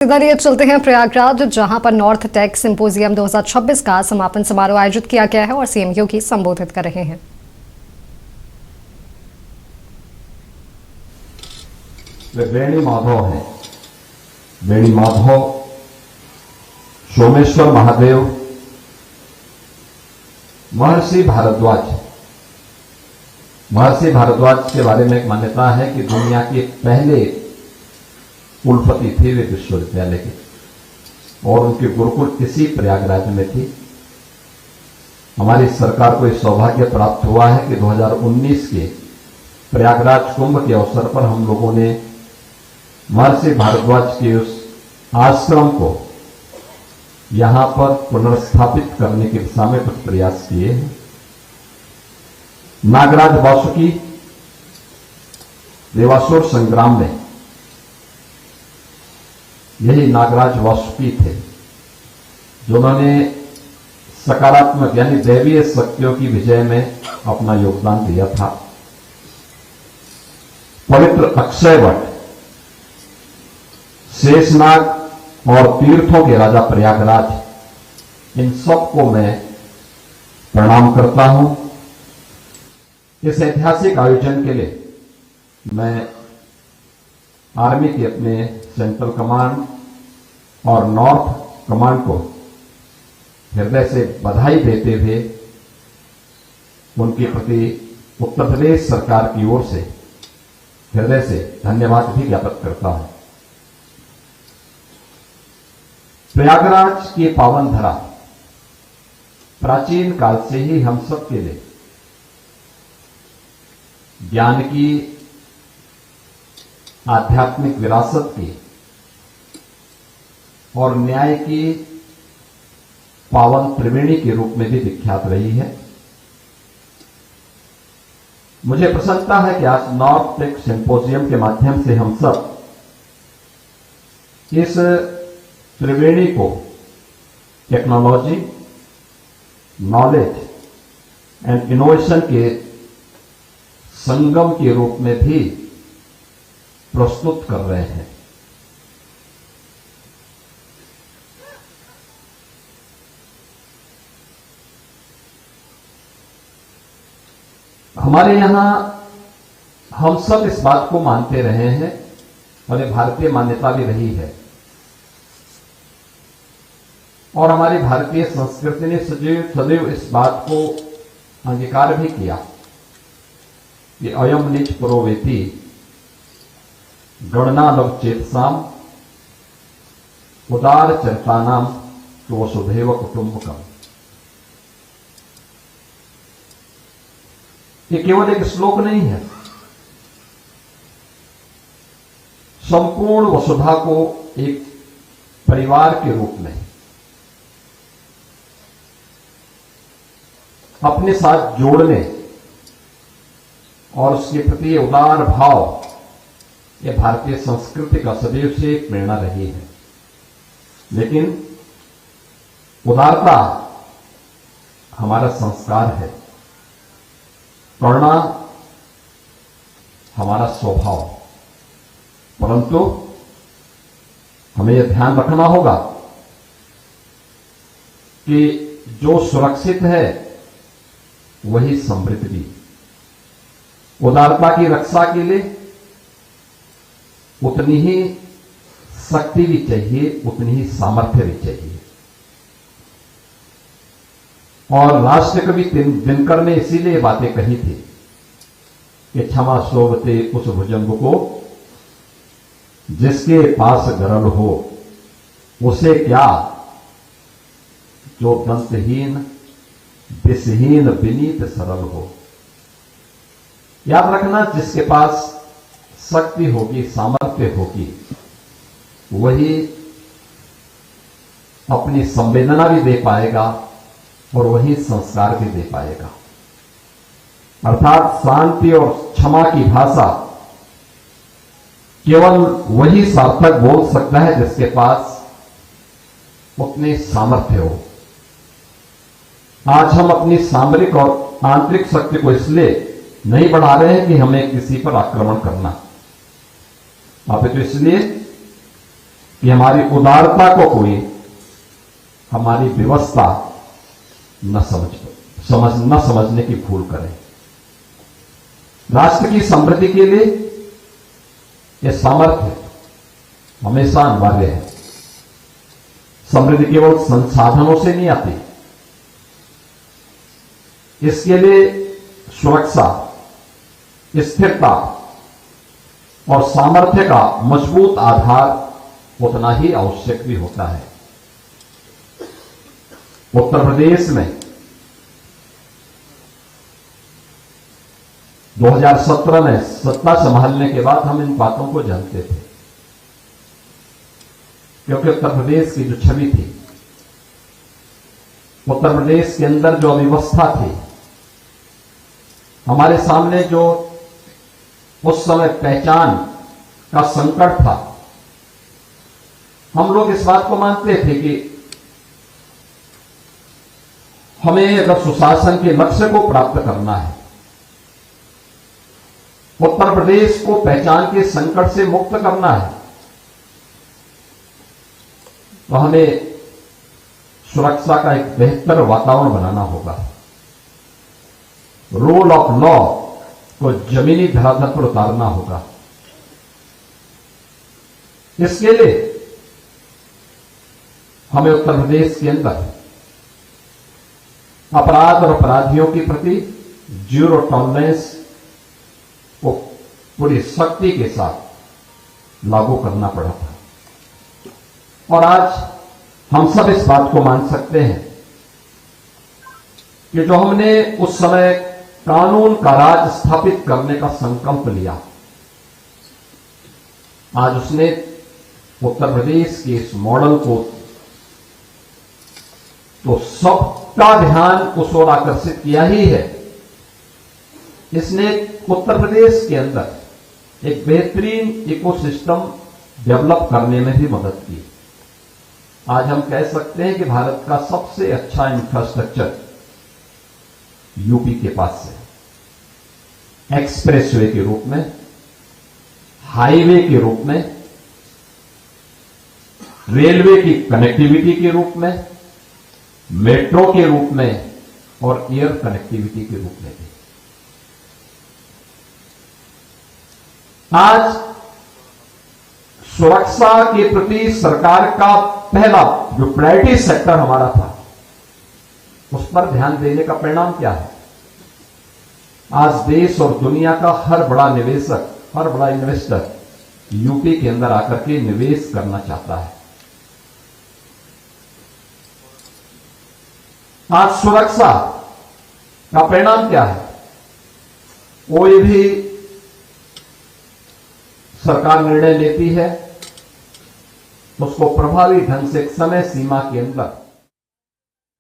इधर चलते हैं प्रयागराज, जहां पर नॉर्थ टेक सिंपोजियम 2026 का समापन समारोह आयोजित किया गया है और सीएम योगी संबोधित कर रहे हैं। वे वेणी माधव हैं। वेणी माधव सोमेश्वर महादेव महर्षि भारद्वाज के बारे में एक मान्यता है कि दुनिया के पहले कुलपति थे वे विश्वविद्यालय के, और उनके गुरुकुल इसी प्रयागराज में थी। हमारी सरकार को इस सौभाग्य प्राप्त हुआ है कि 2019 के प्रयागराज कुंभ के अवसर पर हम लोगों ने महर्षि भारद्वाज के उस आश्रम को यहां पर पुनर्स्थापित करने की दिशा में कुछ प्रयास किए हैं। नागराज वासुकी देवासुर संग्राम में यही नागराज वासुकी थे जिन्होंने सकारात्मक यानी दैवीय शक्तियों की विजय में अपना योगदान दिया था। पवित्र अक्षयवट, शेषनाग और तीर्थों के राजा प्रयागराज, इन सबको मैं प्रणाम करता हूं। इस ऐतिहासिक आयोजन के लिए मैं आर्मी के अपने सेंट्रल कमांड और नॉर्थ कमांड को हृदय से बधाई देते हुए उनके प्रति उत्तर प्रदेश सरकार की ओर से हृदय से धन्यवाद भी ज्ञापित करता हूं। प्रयागराज की पावन धरा प्राचीन काल से ही हम सब के लिए ज्ञान की, आध्यात्मिक विरासत की और न्याय की पावन त्रिवेणी के रूप में भी विख्यात रही है। मुझे प्रसन्नता है कि आज नॉर्थ टेक सिंपोजियम के माध्यम से हम सब इस त्रिवेणी को टेक्नोलॉजी, नॉलेज एंड इनोवेशन के संगम के रूप में भी प्रस्तुत कर रहे हैं। हमारे यहां हम सब इस बात को मानते रहे हैं और ये भारतीय मान्यता भी रही है, और हमारी भारतीय संस्कृति ने सदैव इस बात को अंगीकार भी किया कि अयम निज पुरोवेति गणनालव चेतसाम उदार चरितानाम वसुधैव कुटुंबकम। ये केवल एक श्लोक नहीं है, संपूर्ण वसुधा को एक परिवार के रूप में अपने साथ जोड़ने और उसके प्रति उदार भाव, यह भारतीय संस्कृति का सदैव से प्रेरणा रही है। लेकिन उदारता हमारा संस्कार है, करुणा हमारा स्वभाव, परंतु हमें यह ध्यान रखना होगा कि जो सुरक्षित है वही समृद्ध भी। उदारता की रक्षा के लिए उतनी ही शक्ति भी चाहिए, उतनी ही सामर्थ्य भी चाहिए। और राष्ट्र कवि दिनकर ने इसीलिए बातें कही थी कि क्षमा शोभते उस भुजंग को जिसके पास गरल हो, उसे क्या जो दंतहीन विषहीन विनीत सरल हो। याद रखना, जिसके पास शक्ति होगी, सामर्थ्य होगी, वही अपनी संवेदना भी दे पाएगा और वही संस्कार भी दे पाएगा। अर्थात शांति और क्षमा की भाषा केवल वही सार्थक बोल सकता है जिसके पास उतनी सामर्थ्य हो। आज हम अपनी सामरिक और आंतरिक शक्ति को इसलिए नहीं बढ़ा रहे हैं कि हमें किसी पर आक्रमण करना, अपितु इसलिए कि हमारी उदारता को कोई हमारी व्यवस्था न समझने की भूल करे। राष्ट्र की समृद्धि के लिए यह सामर्थ्य हमेशा अनिवार्य है। समृद्धि केवल संसाधनों से नहीं आती, इसके लिए सुरक्षा, स्थिरता और सामर्थ्य का मजबूत आधार उतना ही आवश्यक भी होता है। उत्तर प्रदेश में 2017 में सत्ता संभालने के बाद हम इन बातों को जानते थे, क्योंकि उत्तर प्रदेश की जो छवि थी, उत्तर प्रदेश के अंदर जो अव्यवस्था थी, हमारे सामने जो उस समय पहचान का संकट था, हम लोग इस बात को मानते थे कि हमें अगर सुशासन के लक्ष्य को प्राप्त करना है, उत्तर प्रदेश को पहचान के संकट से मुक्त करना है, तो हमें सुरक्षा का एक बेहतर वातावरण बनाना होगा। रूल ऑफ लॉ को जमीनी धरातल पर उतारना होगा। इसके लिए हमें उत्तर प्रदेश के अंदर अपराध और अपराधियों के प्रति जीरो टॉलरेंस को पूरी शक्ति के साथ लागू करना पड़ा था। और आज हम सब इस बात को मान सकते हैं कि जो हमने उस समय कानून का राज स्थापित करने का संकल्प लिया, आज उसने उत्तर प्रदेश के इस मॉडल को तो सबका ध्यान उस ओर आकर्षित किया ही है। इसने उत्तर प्रदेश के अंदर एक बेहतरीन इकोसिस्टम डेवलप करने में भी मदद की। आज हम कह सकते हैं कि भारत का सबसे अच्छा इंफ्रास्ट्रक्चर यूपी के पास है। एक्सप्रेसवे के रूप में, हाईवे के रूप में, रेलवे की कनेक्टिविटी के रूप में, मेट्रो के रूप में और एयर कनेक्टिविटी के रूप में भी। आज सुरक्षा के प्रति सरकार का पहला जो प्रायोरिटी सेक्टर हमारा था, उस पर ध्यान देने का परिणाम क्या है? आज देश और दुनिया का हर बड़ा निवेशक, हर बड़ा इन्वेस्टर यूपी के अंदर आकर के निवेश करना चाहता है। आज सुरक्षा का परिणाम क्या है? कोई भी सरकार निर्णय लेती है, उसको प्रभावी ढंग से एक समय सीमा के अंदर